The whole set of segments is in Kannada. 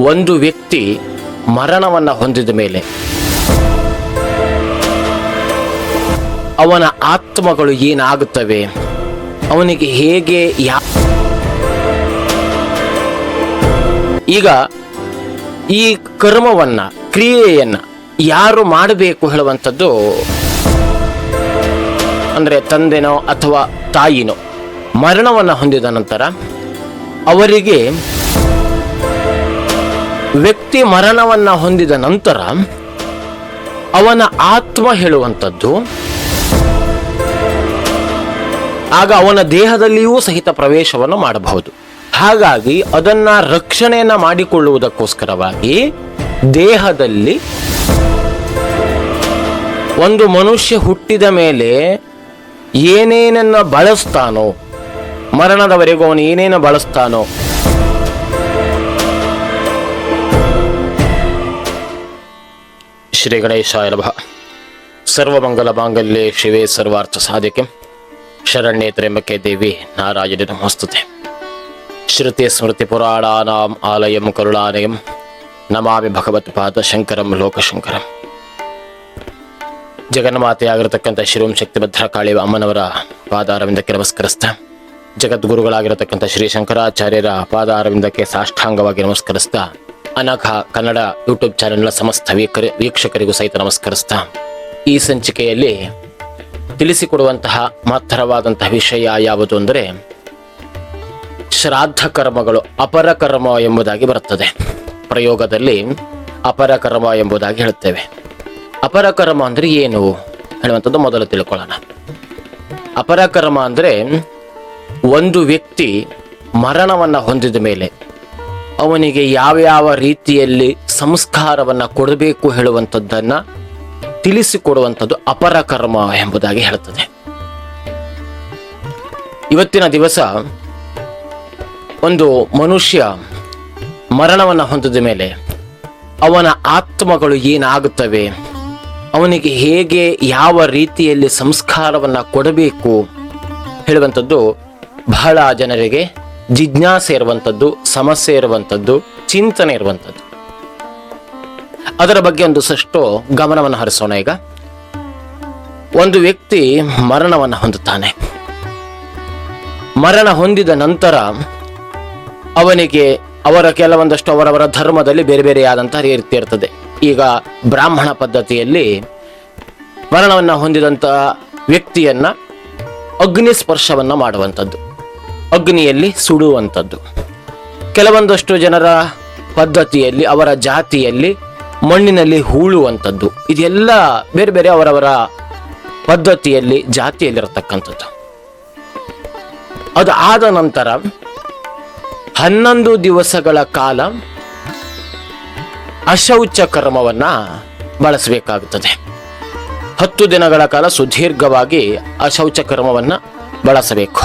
ಒಂದು ವ್ಯಕ್ತಿ ಮರಣವನ್ನು ಹೊಂದಿದ ಮೇಲೆ ಅವನ ಆತ್ಮಗಳು ಏನಾಗುತ್ತವೆ, ಅವನಿಗೆ ಹೇಗೆ ಈಗ ಈ ಕರ್ಮವನ್ನ, ಕ್ರಿಯೆಯನ್ನ ಯಾರು ಮಾಡಬೇಕು ಹೇಳುವಂಥದ್ದು, ಅಂದರೆ ತಂದೆನೋ ಅಥವಾ ತಾಯಿನೋ ಮರಣವನ್ನು ಹೊಂದಿದ ನಂತರ ಅವರಿಗೆ, ವ್ಯಕ್ತಿ ಮರಣವನ್ನ ಹೊಂದಿದ ನಂತರ ಅವನ ಆತ್ಮ ಹೇಳುವಂಥದ್ದು ಆಗ ಅವನ ದೇಹದಲ್ಲಿಯೂ ಸಹಿತ ಪ್ರವೇಶವನ್ನು ಮಾಡಬಹುದು. ಹಾಗಾಗಿ ಅದನ್ನ ರಕ್ಷಣೆಯನ್ನ ಮಾಡಿಕೊಳ್ಳುವುದಕ್ಕೋಸ್ಕರವಾಗಿ ದೇಹದಲ್ಲಿ ಒಂದು ಮನುಷ್ಯ ಹುಟ್ಟಿದ ಮೇಲೆ ಏನೇನನ್ನ ಬಳಸ್ತಾನೋ, ಮರಣದವರೆಗೂ ಅವನು ಏನೇನು ಬಳಸ್ತಾನೋ, ಶ್ರೀ ಗಣೇಶಾಯ ನಮಃ. ಸರ್ವಮಂಗಲ ಮಾಂಗಲ್ಯೆ ಶಿವೆ ಸರ್ವಾರ್ಥ ಸಾಧಿಕೆ ಶರಣ್ಯೇ ತ್ರ್ಯಂಬಕೆ ದೇವಿ ನಾರಾಯಣಿ ನಮೋಸ್ತುತೆ. ಶ್ರುತಿ ಸ್ಮೃತಿ ಪುರಾಣಾನಾಂ ಆಲಯಂ ಕರುಣಾಲಯಂ ನಮಾಮಿ ಭಗವತ್ಪಾದ ಶಂಕರಂ ಲೋಕಶಂಕರಂ. ಜಗನ್ಮಾತೆಯಾಗಿರತಕ್ಕಂಥ ಶ್ರೀಂ ಶಕ್ತಿ ಭದ್ರಕಾಳಿ ಅಮ್ಮನವರ ಪಾದಾರವಿಂದಕ್ಕೆ ನಮಸ್ಕರಿಸ್ತಾ, ಜಗದ್ಗುರುಗಳಾಗಿರತಕ್ಕಂಥ ಶ್ರೀ ಶಂಕರಾಚಾರ್ಯರ ಪಾದಾರವಿಂದಕ್ಕೆ ಸಾಷ್ಟಾಂಗವಾಗಿ ನಮಸ್ಕರಿಸ್ತಾ, ಅನಘ ಕನ್ನಡ ಯೂಟ್ಯೂಬ್ ಚಾನೆಲ್ನ ಸಮಸ್ತ ವೀಕ್ಷಕರಿಗೂ ಸಹಿತ ನಮಸ್ಕರಿಸ್ತಾ, ಈ ಸಂಚಿಕೆಯಲ್ಲಿ ತಿಳಿಸಿಕೊಡುವಂತಹ ಮಹತ್ತರವಾದಂತಹ ವಿಷಯ ಯಾವುದು ಅಂದರೆ ಶ್ರಾದ್ದ ಕರ್ಮಗಳು, ಅಪರ ಕರ್ಮ ಎಂಬುದಾಗಿ ಬರುತ್ತದೆ. ಪ್ರಯೋಗದಲ್ಲಿ ಅಪರ ಕರ್ಮ ಎಂಬುದಾಗಿ ಹೇಳುತ್ತೇವೆ. ಅಪರ ಕರ್ಮ ಅಂದರೆ ಏನು ಹೇಳುವಂಥದ್ದು ಮೊದಲು ತಿಳ್ಕೊಳ್ಳೋಣ. ಅಪರ ಕರ್ಮ ಅಂದರೆ ಒಂದು ವ್ಯಕ್ತಿ ಮರಣವನ್ನು ಹೊಂದಿದ ಮೇಲೆ ಅವನಿಗೆ ಯಾವ್ಯಾವ ರೀತಿಯಲ್ಲಿ ಸಂಸ್ಕಾರವನ್ನು ಕೊಡಬೇಕು ಹೇಳುವಂಥದ್ದನ್ನು ತಿಳಿಸಿಕೊಡುವಂಥದ್ದು ಅಪರ ಕರ್ಮ ಎಂಬುದಾಗಿ ಹೇಳುತ್ತದೆ. ಇವತ್ತಿನ ದಿವಸ ಒಂದು ಮನುಷ್ಯ ಮರಣವನ್ನು ಹೊಂದಿದ ಮೇಲೆ ಅವನ ಆತ್ಮಗಳು ಏನಾಗುತ್ತವೆ, ಅವನಿಗೆ ಹೇಗೆ ಯಾವ ರೀತಿಯಲ್ಲಿ ಸಂಸ್ಕಾರವನ್ನು ಕೊಡಬೇಕು ಹೇಳುವಂಥದ್ದು ಬಹಳ ಜನರಿಗೆ ಜಿಜ್ಞಾಸೆ ಇರುವಂಥದ್ದು, ಸಮಸ್ಯೆ ಇರುವಂಥದ್ದು, ಚಿಂತನೆ ಇರುವಂಥದ್ದು. ಅದರ ಬಗ್ಗೆ ಒಂದಷ್ಟು ಗಮನವನ್ನು ಹರಿಸೋಣ. ಈಗ ಒಂದು ವ್ಯಕ್ತಿ ಮರಣವನ್ನು ಹೊಂದುತ್ತಾನೆ. ಮರಣ ಹೊಂದಿದ ನಂತರ ಅವನಿಗೆ ಕೆಲವೊಂದಷ್ಟು ಅವರವರ ಧರ್ಮದಲ್ಲಿ ಬೇರೆ ಬೇರೆಯಾದಂತಹ ರೀತಿ ಇರ್ತದೆ. ಈಗ ಬ್ರಾಹ್ಮಣ ಪದ್ಧತಿಯಲ್ಲಿ ಮರಣವನ್ನು ಹೊಂದಿದಂತಹ ವ್ಯಕ್ತಿಯನ್ನ ಅಗ್ನಿ ಸ್ಪರ್ಶವನ್ನು ಮಾಡುವಂಥದ್ದು, ಅಗ್ನಿಯಲ್ಲಿ ಸುಡುವಂಥದ್ದು. ಕೆಲವೊಂದಷ್ಟು ಜನರ ಪದ್ಧತಿಯಲ್ಲಿ, ಅವರ ಜಾತಿಯಲ್ಲಿ ಮಣ್ಣಿನಲ್ಲಿ ಹೂಳುವಂಥದ್ದು. ಇದೆಲ್ಲ ಬೇರೆ ಬೇರೆ ಅವರವರ ಪದ್ಧತಿಯಲ್ಲಿ, ಜಾತಿಯಲ್ಲಿರತಕ್ಕಂಥದ್ದು. ಅದು ಆದ ನಂತರ 11 ದಿವಸಗಳ ಕಾಲ ಅಶೌಚ ಕರ್ಮವನ್ನ ಬಳಸಬೇಕಾಗುತ್ತದೆ. 10 ದಿನಗಳ ಕಾಲ ಸುದೀರ್ಘವಾಗಿ ಅಶೌಚ ಕರ್ಮವನ್ನ ಬಳಸಬೇಕು.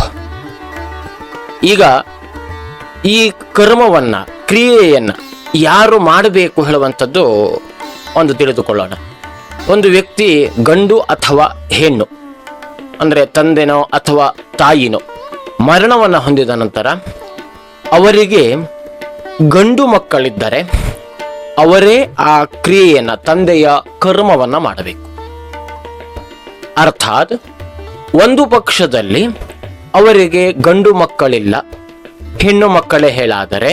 ಈಗ ಈ ಕರ್ಮವನ್ನ, ಕ್ರಿಯೆಯನ್ನ ಯಾರು ಮಾಡಬೇಕು ಹೇಳುವಂಥದ್ದು ಒಂದು ತಿಳಿದುಕೊಳ್ಳೋಣ. ಒಂದು ವ್ಯಕ್ತಿ ಗಂಡು ಅಥವಾ ಹೆಣ್ಣು, ಅಂದರೆ ತಂದೆನೋ ಅಥವಾ ತಾಯಿನೋ ಮರಣವನ್ನು ಹೊಂದಿದ ನಂತರ ಅವರಿಗೆ ಗಂಡು ಮಕ್ಕಳಿದ್ದರೆ ಅವರೇ ಆ ಕ್ರಿಯೆಯನ್ನ, ತಂದೆಯ ಕರ್ಮವನ್ನ ಮಾಡಬೇಕು. ಅರ್ಥಾತ್ ಒಂದು ಪಕ್ಷದಲ್ಲಿ ಅವರಿಗೆ ಗಂಡು ಮಕ್ಕಳಿಲ್ಲ, ಹೆಣ್ಣು ಮಕ್ಕಳೇ ಹೇಳಾದರೆ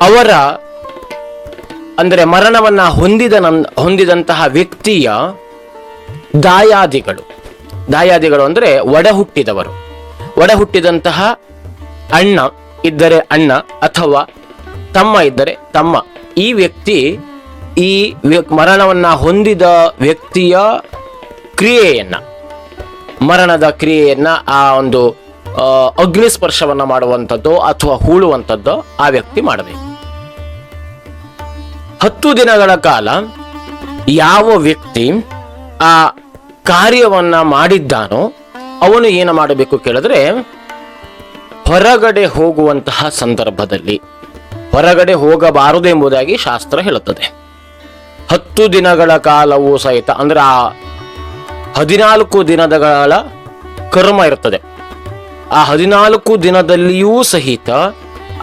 ಅವರ, ಅಂದರೆ ಮರಣವನ್ನ ಹೊಂದಿದಂತಹ ವ್ಯಕ್ತಿಯ ದಾಯಾದಿಗಳು ಅಂದರೆ ಒಡ ಹುಟ್ಟಿದಂತಹ ಅಣ್ಣ ಇದ್ದರೆ ಅಣ್ಣ ಅಥವಾ ತಮ್ಮ ಇದ್ದರೆ ತಮ್ಮ, ಈ ವ್ಯಕ್ತಿ ಈ ಮರಣವನ್ನ ಹೊಂದಿದ ವ್ಯಕ್ತಿಯ ಕ್ರಿಯೆಯನ್ನ, ಮರಣದ ಕ್ರಿಯೆಯನ್ನ, ಆ ಒಂದು ಅಗ್ನಿಸ್ಪರ್ಶವನ್ನ ಮಾಡುವಂಥದ್ದು ಅಥವಾ ಹೂಳುವಂಥದ್ದು ಆ ವ್ಯಕ್ತಿ ಮಾಡಬೇಕು. 10 ದಿನಗಳ ಕಾಲ ಯಾವ ವ್ಯಕ್ತಿ ಆ ಕಾರ್ಯವನ್ನ ಮಾಡಿದ್ದಾನೋ ಅವನು ಏನು ಮಾಡಬೇಕು ಕೇಳಿದ್ರೆ, ಹೊರಗಡೆ ಹೋಗುವಂತಹ ಸಂದರ್ಭದಲ್ಲಿ ಹೊರಗಡೆ ಹೋಗಬಾರದು ಎಂಬುದಾಗಿ ಶಾಸ್ತ್ರ ಹೇಳುತ್ತದೆ. 10 ದಿನಗಳ ಕಾಲವೂ ಸಹಿತ, ಅಂದ್ರೆ ಆ 14 ದಿನಗಳ ಕರ್ಮ ಇರ್ತದೆ. ಆ 14 ದಿನದಲ್ಲಿಯೂ ಸಹಿತ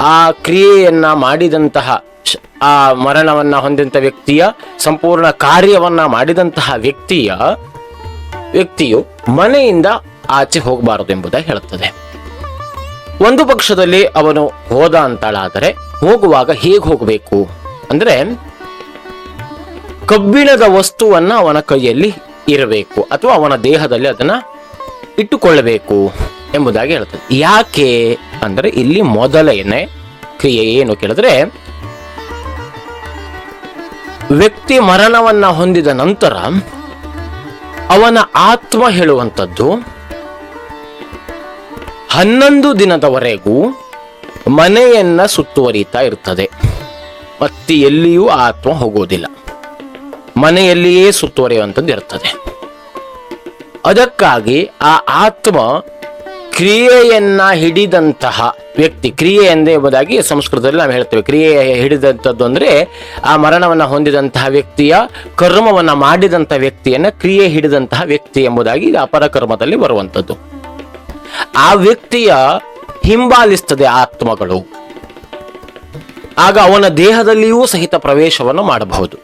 ಆ ಕ್ರಿಯೆಯನ್ನ ಮಾಡಿದಂತಹ ಆ ಮರಣವನ್ನ ಹೊಂದಿದಂತ ವ್ಯಕ್ತಿಯ ಸಂಪೂರ್ಣ ಕಾರ್ಯವನ್ನ ಮಾಡಿದಂತಹ ವ್ಯಕ್ತಿಯು ಮನೆಯಿಂದ ಆಚೆ ಹೋಗಬಾರದು ಎಂಬುದಾಗಿ ಹೇಳುತ್ತದೆ. ಒಂದು ಪಕ್ಷದಲ್ಲಿ ಅವನು ಹೋದ ಅಂತಾಳಾದರೆ ಹೋಗುವಾಗ ಹೇಗೆ ಹೋಗಬೇಕು ಅಂದ್ರೆ, ಕಬ್ಬಿಣದ ವಸ್ತುವನ್ನ ಅವನ ಕೈಯಲ್ಲಿ ಇರಬೇಕು ಅಥವಾ ಅವನ ದೇಹದಲ್ಲಿ ಅದನ್ನ ಇಟ್ಟುಕೊಳ್ಳಬೇಕು ಎಂಬುದಾಗಿ ಹೇಳ್ತದೆ. ಯಾಕೆ ಅಂದ್ರೆ ಇಲ್ಲಿ ಮೊದಲನೇ ಕ್ರಿಯೆ ಏನು ಕೇಳಿದ್ರೆ, ವ್ಯಕ್ತಿ ಮರಣವನ್ನ ಹೊಂದಿದ ನಂತರ ಅವನ ಆತ್ಮ ಹೇಳುವಂಥದ್ದು 11 ದಿನದವರೆಗೂ ಮನೆಯನ್ನ ಸುತ್ತುವರಿತಾ ಇರ್ತದೆ. ಮತ್ತೆ ಎಲ್ಲಿಯೂ ಆತ್ಮ ಹೋಗೋದಿಲ್ಲ, ಮನೆಯಲ್ಲಿಯೇ ಸುತ್ತುವರಿಯುವಂಥದ್ದು ಇರ್ತದೆ. ಅದಕ್ಕಾಗಿ ಆ ಆತ್ಮ ಕ್ರಿಯೆಯನ್ನ ಹಿಡಿದಂತಹ ವ್ಯಕ್ತಿ, ಕ್ರಿಯೆ ಎಂಬುದಾಗಿ ಸಂಸ್ಕೃತದಲ್ಲಿ ನಾವು ಹೇಳ್ತೇವೆ. ಕ್ರಿಯೆ ಹಿಡಿದಂಥದ್ದು ಅಂದ್ರೆ ಆ ಮರಣವನ್ನ ಹೊಂದಿದಂತಹ ವ್ಯಕ್ತಿಯ ಕರ್ಮವನ್ನ ಮಾಡಿದಂತಹ ವ್ಯಕ್ತಿಯನ್ನ ಕ್ರಿಯೆ ಹಿಡಿದಂತಹ ವ್ಯಕ್ತಿ ಎಂಬುದಾಗಿ ಅಪರ ಕರ್ಮದಲ್ಲಿ ಬರುವಂಥದ್ದು. ಆ ವ್ಯಕ್ತಿಯ ಹಿಂಬಾಲಿಸ್ತದೆ ಆತ್ಮಗಳು. ಆಗ ಅವನ ದೇಹದಲ್ಲಿಯೂ ಸಹಿತ ಪ್ರವೇಶವನ್ನು ಮಾಡಬಹುದು.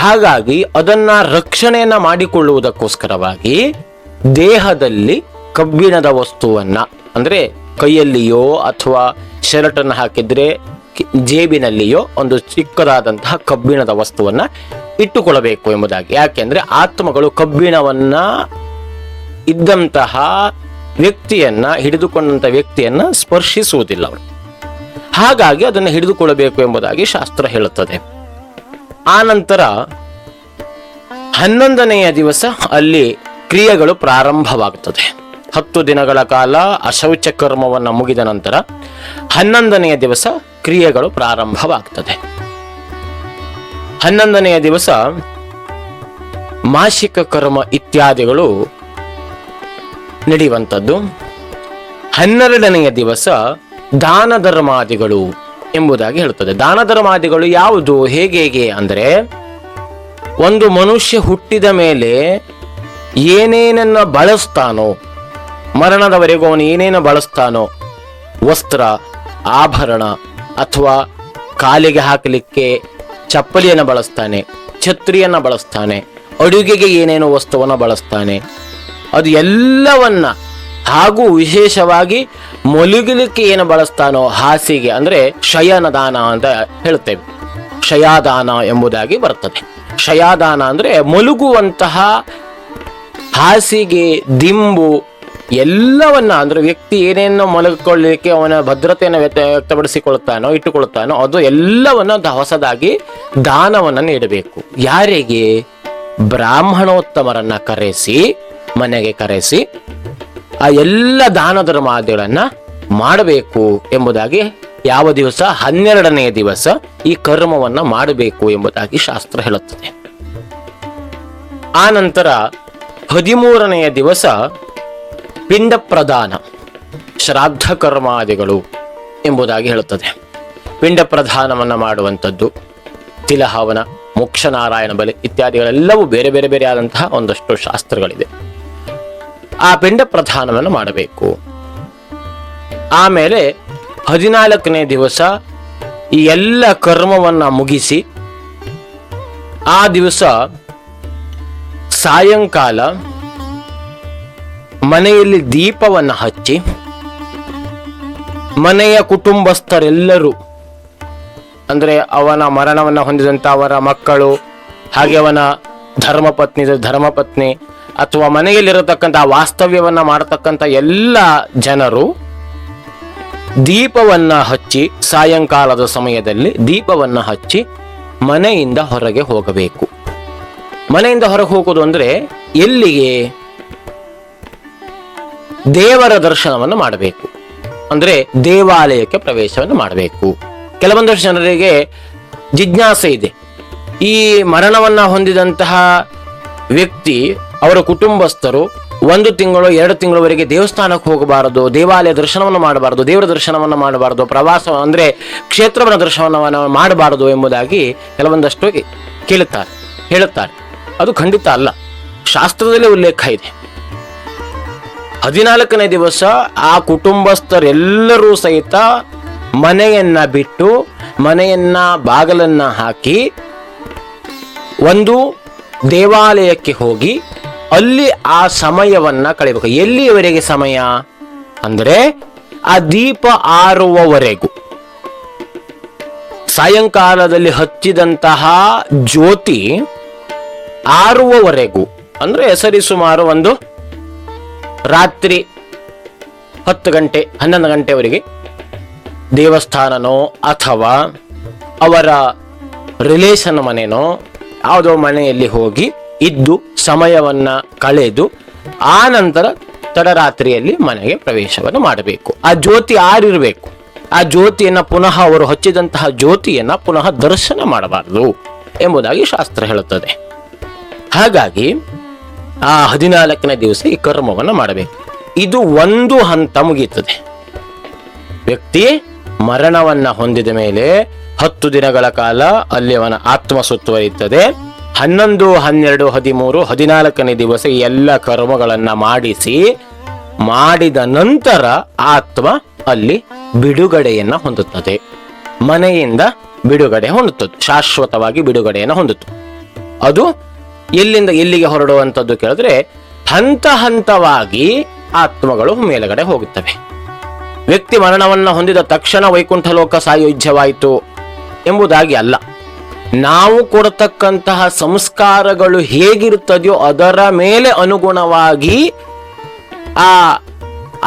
ಹಾಗಾಗಿ ಅದನ್ನ ರಕ್ಷಣೆಯನ್ನ ಮಾಡಿಕೊಳ್ಳುವುದಕ್ಕೋಸ್ಕರವಾಗಿ ದೇಹದಲ್ಲಿ ಕಬ್ಬಿಣದ ವಸ್ತುವನ್ನ, ಅಂದ್ರೆ ಕೈಯಲ್ಲಿಯೋ ಅಥವಾ ಶರ್ಟನ್ನು ಹಾಕಿದ್ರೆ ಜೇಬಿನಲ್ಲಿಯೋ ಒಂದು ಚಿಕ್ಕದಾದಂತಹ ಕಬ್ಬಿಣದ ವಸ್ತುವನ್ನ ಇಟ್ಟುಕೊಳ್ಳಬೇಕು ಎಂಬುದಾಗಿ. ಯಾಕೆಂದ್ರೆ ಆತ್ಮಗಳು ಕಬ್ಬಿಣವನ್ನ ಇದ್ದಂತಹ ವ್ಯಕ್ತಿಯನ್ನ, ಹಿಡಿದುಕೊಂಡಂತ ವ್ಯಕ್ತಿಯನ್ನ ಸ್ಪರ್ಶಿಸುವುದಿಲ್ಲ ಅವರು. ಹಾಗಾಗಿ ಅದನ್ನು ಹಿಡಿದುಕೊಳ್ಳಬೇಕು ಎಂಬುದಾಗಿ ಶಾಸ್ತ್ರ ಹೇಳುತ್ತದೆ. ಆ ನಂತರ 11ನೆಯ ದಿವಸ ಅಲ್ಲಿ ಕ್ರಿಯೆಗಳು ಪ್ರಾರಂಭವಾಗುತ್ತದೆ. 10 ದಿನಗಳ ಕಾಲ ಅಶೌಚ ಕರ್ಮವನ್ನು ಮುಗಿದ ನಂತರ 11ನೆಯ ದಿವಸ ಕ್ರಿಯೆಗಳು ಪ್ರಾರಂಭವಾಗ್ತದೆ. 11ನೆಯ ದಿವಸ ಮಾಸಿಕ ಕರ್ಮ ಇತ್ಯಾದಿಗಳು ನಡೆಯುವಂಥದ್ದು. 12ನೆಯ ದಿವಸ ದಾನ ಧರ್ಮಾದಿಗಳು ಎಂಬುದಾಗಿ ಹೇಳುತ್ತದೆ. ದಾನ ಧರ್ಮಾದಿಗಳು ಯಾವುದು, ಹೇಗೆ ಅಂದರೆ, ಒಂದು ಮನುಷ್ಯ ಹುಟ್ಟಿದ ಮೇಲೆ ಏನೇನನ್ನ ಬಳಸ್ತಾನೋ, ಮರಣದವರೆಗೂ ಅವನು ಏನೇನು ಬಳಸ್ತಾನೋ, ವಸ್ತ್ರ, ಆಭರಣ ಅಥವಾ ಕಾಲಿಗೆ ಹಾಕಲಿಕ್ಕೆ ಚಪ್ಪಲಿಯನ್ನು ಬಳಸ್ತಾನೆ, ಛತ್ರಿಯನ್ನು ಬಳಸ್ತಾನೆ, ಅಡುಗೆಗೆ ಏನೇನು ವಸ್ತುವನ್ನು ಬಳಸ್ತಾನೆ, ಅದು ಎಲ್ಲವನ್ನ, ಹಾಗೂ ವಿಶೇಷವಾಗಿ ಮಲಗಲಿಕ್ಕೆ ಏನು ಬಳಸ್ತಾನೋ, ಹಾಸಿಗೆ ಅಂದ್ರೆ ಶಯನದಾನ ಅಂತ ಹೇಳ್ತೇವೆ. ಶಯಾದಾನ ಎಂಬುದಾಗಿ ಬರ್ತದೆ. ಶಯಾದಾನ ಅಂದ್ರೆ ಮಲಗುವಂತಹ ಹಾಸಿಗೆ, ದಿಂಬು ಎಲ್ಲವನ್ನ, ಅಂದ್ರೆ ವ್ಯಕ್ತಿ ಏನೇನು ಮಲಗಿಕೊಳ್ಳಲಿಕ್ಕೆ ಅವನ ಭದ್ರತೆಯನ್ನು ವ್ಯಕ್ತಪಡಿಸಿಕೊಳ್ತಾನೋ, ಇಟ್ಟುಕೊಳ್ತಾನೋ, ಅದು ಎಲ್ಲವನ್ನ ಹೊಸದಾಗಿ ದಾನವನ್ನ ನೀಡಬೇಕು. ಯಾರಿಗೆ? ಬ್ರಾಹ್ಮಣೋತ್ತಮರನ್ನ ಕರೆಸಿ, ಮನೆಗೆ ಕರೆಸಿ ಆ ಎಲ್ಲ ದಾನ ಧರ್ಮಾದಿಗಳನ್ನ ಮಾಡಬೇಕು ಎಂಬುದಾಗಿ. ಯಾವ ದಿವಸ? 12ನೆಯ ದಿವಸ ಈ ಕರ್ಮವನ್ನ ಮಾಡಬೇಕು ಎಂಬುದಾಗಿ ಶಾಸ್ತ್ರ ಹೇಳುತ್ತದೆ. ಆ ನಂತರ 13ನೆಯ ದಿವಸ ಪಿಂಡ ಪ್ರದಾನ, ಶ್ರಾದ್ದ ಕರ್ಮಾದಿಗಳು ಎಂಬುದಾಗಿ ಹೇಳುತ್ತದೆ. ಪಿಂಡ ಪ್ರದಾನವನ್ನ ಮಾಡುವಂಥದ್ದು, ತಿಲಹವನ, ಮೋಕ್ಷನಾರಾಯಣ ಬಲಿ ಇತ್ಯಾದಿಗಳೆಲ್ಲವೂ ಬೇರೆ ಬೇರೆ ಬೇರೆ ಆದಂತಹ ಒಂದಷ್ಟು ಶಾಸ್ತ್ರಗಳಿದೆ. ಆ ಪಿಂಡ ಪ್ರದಾನವನ್ನು ಮಾಡಬೇಕು. ಆಮೇಲೆ 14ನೇ ದಿವಸ ಈ ಎಲ್ಲ ಕರ್ಮವನ್ನ ಮುಗಿಸಿ, ಆ ದಿವಸ ಸಾಯಂಕಾಲ ಮನೆಯಲ್ಲಿ ದೀಪವನ್ನು ಹಚ್ಚಿ, ಮನೆಯ ಕುಟುಂಬಸ್ಥರೆಲ್ಲರೂ, ಅಂದ್ರೆ ಅವನ ಮರಣವನ್ನ ಹೊಂದಿದಂತ ಅವರ ಮಕ್ಕಳು, ಹಾಗೆ ಅವನ ಧರ್ಮಪತ್ನಿ ಅಥವಾ ಮನೆಯಲ್ಲಿರತಕ್ಕಂಥ ವಾಸ್ತವ್ಯವನ್ನ ಮಾಡತಕ್ಕಂಥ ಎಲ್ಲ ಜನರು ದೀಪವನ್ನ ಹಚ್ಚಿ, ಸಾಯಂಕಾಲದ ಸಮಯದಲ್ಲಿ ದೀಪವನ್ನ ಹಚ್ಚಿ ಮನೆಯಿಂದ ಹೊರಗೆ ಹೋಗಬೇಕು. ಮನೆಯಿಂದ ಹೊರಗೆ ಹೋಗೋದು ಅಂದ್ರೆ ಎಲ್ಲಿಗೆ? ದೇವರ ದರ್ಶನವನ್ನು ಮಾಡಬೇಕು, ಅಂದ್ರೆ ದೇವಾಲಯಕ್ಕೆ ಪ್ರವೇಶವನ್ನು ಮಾಡಬೇಕು. ಕೆಲವೊಂದಷ್ಟು ಜನರಿಗೆ ಜಿಜ್ಞಾಸೆ ಇದೆ, ಈ ಮರಣವನ್ನ ಹೊಂದಿದಂತಹ ವ್ಯಕ್ತಿ, ಅವರ ಕುಟುಂಬಸ್ಥರು 1 ತಿಂಗಳು 2 ತಿಂಗಳವರೆಗೆ ದೇವಸ್ಥಾನಕ್ಕೆ ಹೋಗಬಾರದು, ದೇವಾಲಯ ದರ್ಶನವನ್ನು ಮಾಡಬಾರದು, ದೇವರ ದರ್ಶನವನ್ನು ಮಾಡಬಾರದು, ಪ್ರವಾಸ ಅಂದ್ರೆ ಕ್ಷೇತ್ರವನ್ನ ದರ್ಶನವನ್ನು ಮಾಡಬಾರದು ಎಂಬುದಾಗಿ ಕೆಲವೊಂದಷ್ಟು ಹೇಳುತ್ತಾರೆ. ಅದು ಖಂಡಿತ ಅಲ್ಲ, ಶಾಸ್ತ್ರದಲ್ಲಿ ಉಲ್ಲೇಖ ಇದೆ. 14ನೇ ದಿವಸ ಆ ಕುಟುಂಬಸ್ಥರೆಲ್ಲರೂ ಸಹಿತ ಮನೆಯನ್ನ ಬಿಟ್ಟು ಮನೆಯನ್ನ ಬಾಗಲನ್ನ ಹಾಕಿ ಒಂದು ದೇವಾಲಯಕ್ಕೆ ಹೋಗಿ ಅಲ್ಲಿ ಆ ಸಮಯವನ್ನ ಕಳೆಯಬೇಕು. ಎಲ್ಲಿಯವರೆಗೆ ಸಮಯ ಅಂದ್ರೆ ಆ ದೀಪ ಆರುವವರೆಗೂ, ಸಾಯಂಕಾಲದಲ್ಲಿ ಹಚ್ಚಿದಂತಹ ಜ್ಯೋತಿ ಆರುವವರೆಗೂ, ಅಂದ್ರೆ ಸರಿಸುಮಾರು ಒಂದು ರಾತ್ರಿ 10 ಗಂಟೆ 11 ಗಂಟೆವರೆಗೆ ದೇವಸ್ಥಾನನೋ ಅಥವಾ ಅವರ ರಿಲೇಷನ್ ಮನೆನೋ ಯಾವುದೋ ಮನೆಯಲ್ಲಿ ಹೋಗಿ ಇದ್ದು ಸಮಯವನ್ನ ಕಳೆದು ಆ ನಂತರ ತಡರಾತ್ರಿಯಲ್ಲಿ ಮನೆಗೆ ಪ್ರವೇಶವನ್ನು ಮಾಡಬೇಕು. ಆ ಜ್ಯೋತಿ ಆರಿರಬೇಕು. ಆ ಜ್ಯೋತಿಯನ್ನ ಪುನಃ ಅವರು ಹಚ್ಚಿದಂತಹ ಜ್ಯೋತಿಯನ್ನ ಪುನಃ ದರ್ಶನ ಮಾಡಬಾರದು ಎಂಬುದಾಗಿ ಶಾಸ್ತ್ರ ಹೇಳುತ್ತದೆ. ಹಾಗಾಗಿ ಆ 14ನೇ ದಿವಸ ಈ ಕರ್ಮವನ್ನು ಮಾಡಬೇಕು. ಇದು ಒಂದು ಹಂತ ಮುಗಿಯುತ್ತದೆ. ವ್ಯಕ್ತಿ ಮರಣವನ್ನ ಹೊಂದಿದ ಮೇಲೆ 10 ದಿನಗಳ ಕಾಲ ಅಲ್ಲಿ ಅವನ ಆತ್ಮ ಸುತ್ತುವರಿಯುತ್ತದೆ. 11, 12, 13, 14ನೇ ದಿವಸ ಎಲ್ಲ ಕರ್ಮಗಳನ್ನ ಮಾಡಿದ ನಂತರ ಆತ್ಮ ಅಲ್ಲಿ ಬಿಡುಗಡೆಯನ್ನ ಹೊಂದುತ್ತದೆ. ಮನೆಯಿಂದ ಬಿಡುಗಡೆ ಹೊಂದುತ್ತದೆ, ಶಾಶ್ವತವಾಗಿ ಬಿಡುಗಡೆಯನ್ನು ಹೊಂದುತ್ತದೆ. ಅದು ಎಲ್ಲಿಂದ ಎಲ್ಲಿಗೆ ಹೊರಡುವಂಥದ್ದು ಕೇಳಿದ್ರೆ ಹಂತ ಹಂತವಾಗಿ ಆತ್ಮಗಳು ಮೇಲುಗಡೆ ಹೋಗುತ್ತವೆ. ವ್ಯಕ್ತಿ ಮರಣವನ್ನ ಹೊಂದಿದ ತಕ್ಷಣ ವೈಕುಂಠ ಲೋಕ ಸಾಯುಜ್ಯವಾಯಿತು ಎಂಬುದಾಗಿ ಅಲ್ಲ. ನಾವು ಕೊಡತಕ್ಕಂತಹ ಸಂಸ್ಕಾರಗಳು ಹೇಗಿರುತ್ತದೆಯೋ ಅದರ ಮೇಲೆ ಅನುಗುಣವಾಗಿ ಆ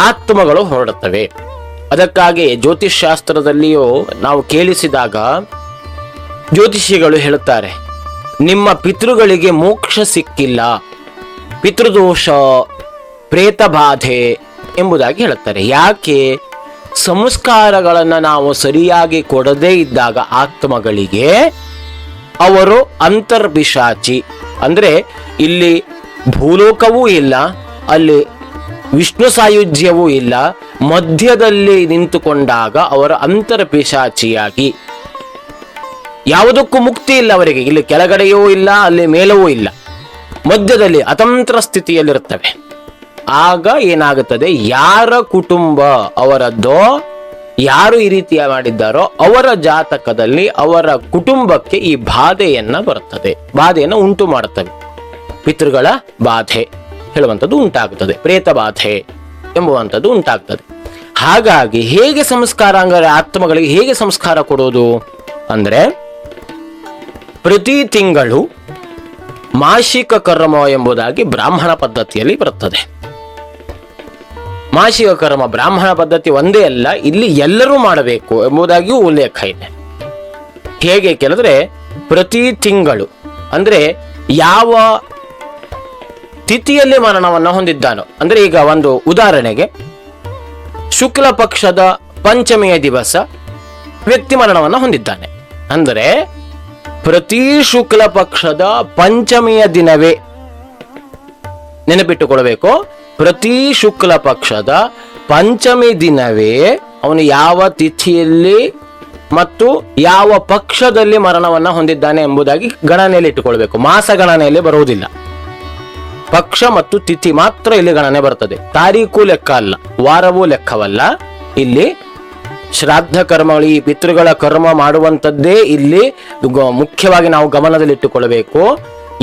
ಆತ್ಮಗಳು ಹೊರಡುತ್ತವೆ. ಅದಕ್ಕಾಗಿ ಜ್ಯೋತಿಷ್ ಶಾಸ್ತ್ರದಲ್ಲಿಯೂ ನಾವು ಕೇಳಿಸಿದಾಗ ಜ್ಯೋತಿಷಿಗಳು ಹೇಳುತ್ತಾರೆ, ನಿಮ್ಮ ಪಿತೃಗಳಿಗೆ ಮೋಕ್ಷ ಸಿಕ್ಕಿಲ್ಲ, ಪಿತೃದೋಷ, ಪ್ರೇತ ಬಾಧೆ ಎಂಬುದಾಗಿ ಹೇಳುತ್ತಾರೆ. ಯಾಕೆ? ಸಂಸ್ಕಾರಗಳನ್ನು ನಾವು ಸರಿಯಾಗಿ ಕೊಡದೇ ಇದ್ದಾಗ ಆತ್ಮಗಳಿಗೆ ಅವರು ಅಂತರ್ಪಿಶಾಚಿ, ಅಂದ್ರೆ ಇಲ್ಲಿ ಭೂಲೋಕವೂ ಇಲ್ಲ, ಅಲ್ಲಿ ವಿಷ್ಣು ಸಾಯುಜ್ಯವೂ ಇಲ್ಲ, ಮಧ್ಯದಲ್ಲಿ ನಿಂತುಕೊಂಡಾಗ ಅವರ ಅಂತರ್ಪಿಶಾಚಿಯಾಗಿ ಯಾವುದಕ್ಕೂ ಮುಕ್ತಿ ಇಲ್ಲ ಅವರಿಗೆ. ಇಲ್ಲಿ ಕೆಳಗಡೆಯೂ ಇಲ್ಲ, ಅಲ್ಲಿ ಮೇಲವೂ ಇಲ್ಲ, ಮಧ್ಯದಲ್ಲಿ ಅತಂತ್ರ ಸ್ಥಿತಿಯಲ್ಲಿರುತ್ತವೆ. ಆಗ ಏನಾಗುತ್ತದೆ, ಯಾರ ಕುಟುಂಬ ಅವರದ್ದೋ, ಯಾರು ಈ ರೀತಿಯ ಮಾಡಿದ್ದಾರೋ ಅವರ ಜಾತಕದಲ್ಲಿ ಅವರ ಕುಟುಂಬಕ್ಕೆ ಈ ಬಾಧೆಯನ್ನ ಬರುತ್ತದೆ, ಬಾಧೆಯನ್ನು ಉಂಟು ಮಾಡುತ್ತವೆ. ಪಿತೃಗಳ ಬಾಧೆ ಹೇಳುವಂಥದ್ದು ಉಂಟಾಗುತ್ತದೆ, ಪ್ರೇತ ಬಾಧೆ ಎಂಬುವಂಥದ್ದು ಉಂಟಾಗ್ತದೆ. ಹಾಗಾಗಿ ಹೇಗೆ ಸಂಸ್ಕಾರ, ಅಂದರೆ ಆತ್ಮಗಳಿಗೆ ಹೇಗೆ ಸಂಸ್ಕಾರ ಕೊಡೋದು ಅಂದ್ರೆ ಪ್ರತಿ ತಿಂಗಳು ಮಾಸಿಕ ಕರ್ಮ ಎಂಬುದಾಗಿ ಬ್ರಾಹ್ಮಣ ಪದ್ಧತಿಯಲ್ಲಿ ಬರುತ್ತದೆ. ಮಾಸಿಕ ಕರ್ಮ ಬ್ರಾಹ್ಮಣ ಪದ್ಧತಿ ಒಂದೇ ಅಲ್ಲ, ಇಲ್ಲಿ ಎಲ್ಲರೂ ಮಾಡಬೇಕು ಎಂಬುದಾಗಿಯೂ ಉಲ್ಲೇಖ ಇದೆ. ಹೇಗೆ ಕೇಳಿದ್ರೆ ಪ್ರತಿ ತಿಂಗಳು, ಅಂದ್ರೆ ಯಾವ ತಿಥಿಯಲ್ಲಿ ಮರಣವನ್ನ ಹೊಂದಿದ್ದಾನೋ, ಅಂದ್ರೆ ಈಗ ಒಂದು ಉದಾಹರಣೆಗೆ ಶುಕ್ಲ ಪಕ್ಷದ ಪಂಚಮಿಯ ದಿವಸ ವ್ಯಕ್ತಿ ಮರಣವನ್ನ ಹೊಂದಿದ್ದಾನೆ ಅಂದರೆ ಪ್ರತಿ ಶುಕ್ಲ ಪಕ್ಷದ ಪಂಚಮಿಯ ದಿನವೇ, ನೆನಪಿಟ್ಟುಕೊಳ್ಬೇಕು, ಪ್ರತಿ ಶುಕ್ಲ ಪಕ್ಷದ ಪಂಚಮಿ ದಿನವೇ ಅವನು ಯಾವ ತಿಥಿಯಲ್ಲಿ ಮತ್ತು ಯಾವ ಪಕ್ಷದಲ್ಲಿ ಮರಣವನ್ನ ಹೊಂದಿದ್ದಾನೆ ಎಂಬುದಾಗಿ ಗಣನೆಯಲ್ಲಿ ಇಟ್ಟುಕೊಳ್ಬೇಕು. ಮಾಸ ಗಣನೆಯಲ್ಲಿ ಬರುವುದಿಲ್ಲ, ಪಕ್ಷ ಮತ್ತು ತಿಥಿ ಮಾತ್ರ ಇಲ್ಲಿ ಗಣನೆ ಬರ್ತದೆ. ತಾರೀಕು ಲೆಕ್ಕ ಅಲ್ಲ, ವಾರವೂ ಲೆಕ್ಕವಲ್ಲ. ಇಲ್ಲಿ ಶ್ರಾದ್ದ ಕರ್ಮಗಳು, ಈ ಪಿತೃಗಳ ಕರ್ಮ ಮಾಡುವಂಥದ್ದೇ ಇಲ್ಲಿ ಮುಖ್ಯವಾಗಿ ನಾವು ಗಮನದಲ್ಲಿಟ್ಟುಕೊಳ್ಬೇಕು.